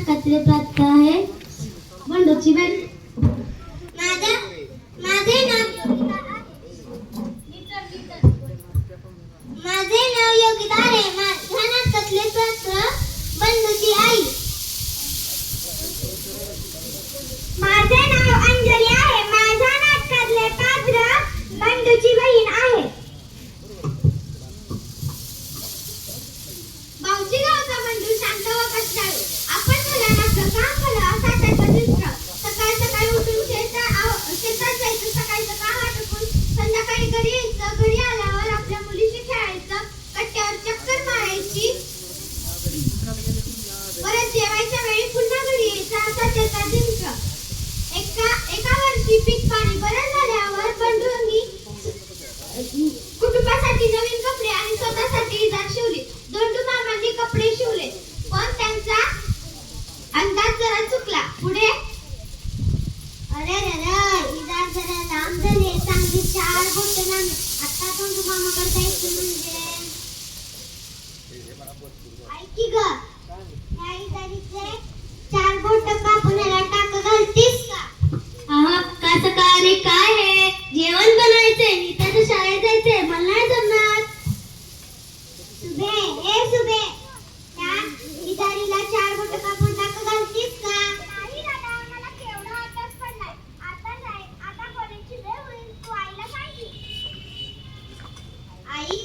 नाटकातले पात्र आहे बंडूची बहीण. माझे नाव योगिता आहे. माझ्या नाटकातले पात्र बंडूची आई. माझे नाव अंजली आहे. माझ्या नाटकातले पात्र बंडूची बहीण आहे. बावची गावचा बंडू शांत व कष्टाळू. आपण मुलांना आपलं काम भलं असा त्याचा दृष्ट. सकाळी सकाळी उठून शेतात जायचं, सकाळचं काम आटोपून संध्याकाळी घरी यायचं. घरी आल्यावर आपल्या मुलीशी खेळायचं, कट्ट्यावर चक्कर मारायची, परत जेवायच्या वेळी पुन्हा घरी यायचं असा त्याचा दिवस. एका वर्षी पीक पाणी बरं झाल्यावर बंडूंनी कुटुंबासाठी नवीन कपडे आणि स्वतःसाठी इजार शिवली. दोंडू मामांनी कपडे शिवले, पण त्यांचा अंदाज जरा चुकला. पुढे अरे इजार जरा लांब झाले, चांगली 4 बोट लांब. आता दोंडू मामाकडे जायचं म्हणजे ऐकी ग, या इजारीचे 4 बोट कापून याला टाक घालतीस का? कसं का रे? काय आहे? जेवण बनायचंय, नीताच्या शाळेत जायचंय, मला नाही जमणार. सुबे त्या इजारीला 4 बोट कापून टाक घालतीस का? नाही दादा, मला केवढा अभ्यास पडलाय. आता कॉलेजची वेळ होईल, तू आईला सांग. आई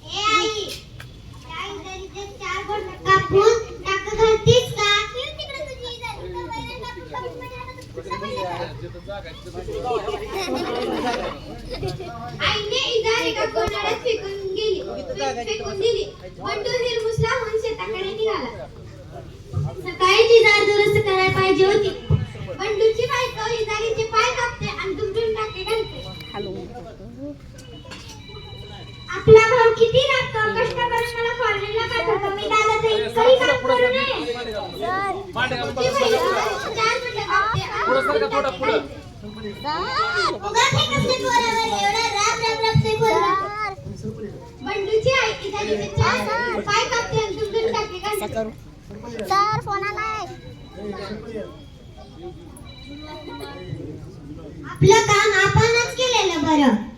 त्या इजारीचे 4 बोट कापून टाक घालतीस का? तिकडे तुझी इजारी तर वैरण कापून आईने इजार एका कोणाला फेकून दिली. बंडू हिरमुसला होऊन शेताकडे निघाला. सकाळी इजार दुरुस्त करायला पाहिजे होती. बंडूची बायको इजारीचे पाय कापते आणि दुमडून टाके घालते. आपला भाऊ किती राबतो, कष्ट करून मला कॉलेजला पाठवतो. मी दादाचं इतकंही काम करू नये. तुझी बहीण 4 बोटं कापते आणि उगा फेकते पोरावर. एवढा राबते पोरावर. बंडूची आई इजारीचे 4 पाय कापते आणि दुमडून टाके घालते. सर फोन आलाय. आपलं काम आपणच केलेलं बरं.